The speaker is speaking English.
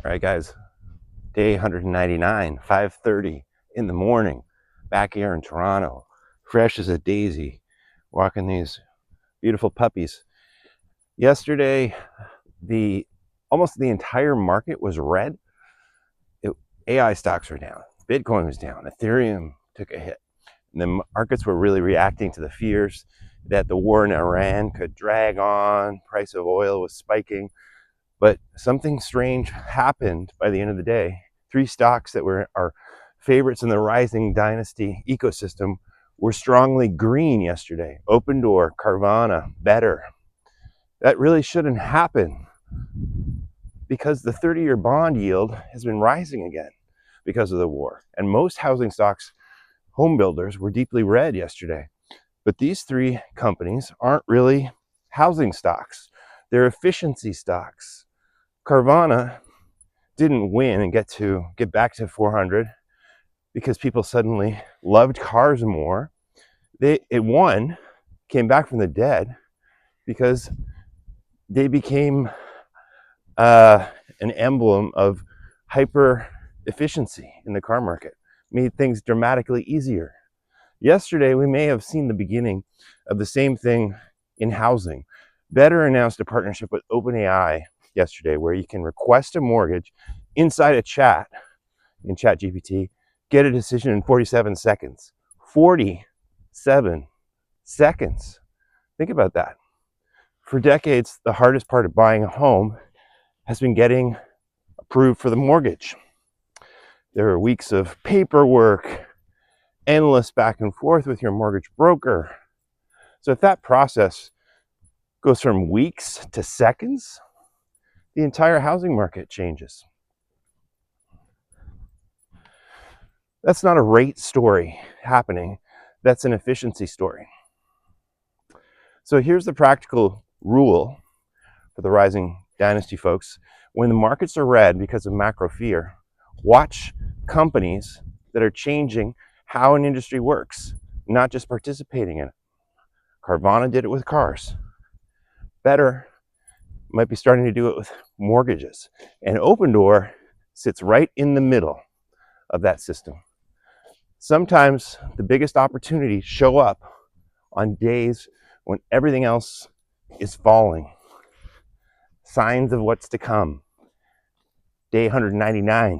All right, guys, day 199, 5:30 in the morning, back here in Toronto, fresh as a daisy, walking these beautiful puppies. Yesterday, almost the entire market was red. AI stocks were down, Bitcoin was down, Ethereum took a hit. And the markets were really reacting to the fears that the war in Iran could drag on, price of oil was spiking. But something strange happened by the end of the day. Three stocks that were our favorites in the rising dynasty ecosystem were strongly green yesterday. Opendoor, Carvana, Better. That really shouldn't happen because the 30-year bond yield has been rising again because of the war. And most housing stocks, home builders, were deeply red yesterday. But these three companies aren't really housing stocks. They're efficiency stocks. Carvana didn't win and get back to 400 because people suddenly loved cars more. It won, came back from the dead because they became an emblem of hyper efficiency in the car market, made things dramatically easier. Yesterday, we may have seen the beginning of the same thing in housing. Better announced a partnership with OpenAI yesterday where you can request a mortgage inside a chat in ChatGPT, get a decision in 47 seconds. 47 seconds. Think about that. For decades, the hardest part of buying a home has been getting approved for the mortgage. There are weeks of paperwork, endless back and forth with your mortgage broker. So if that process goes from weeks to seconds, the entire housing market changes. That's not a rate story happening. That's an efficiency story. So here's the practical rule for the rising dynasty folks. When the markets are red because of macro fear, watch companies that are changing how an industry works, not just participating in it. Carvana did it with cars. Better might be starting to do it with mortgages. And Opendoor sits right in the middle of that system. Sometimes the biggest opportunities show up on days when everything else is falling. Signs of what's to come. Day 199.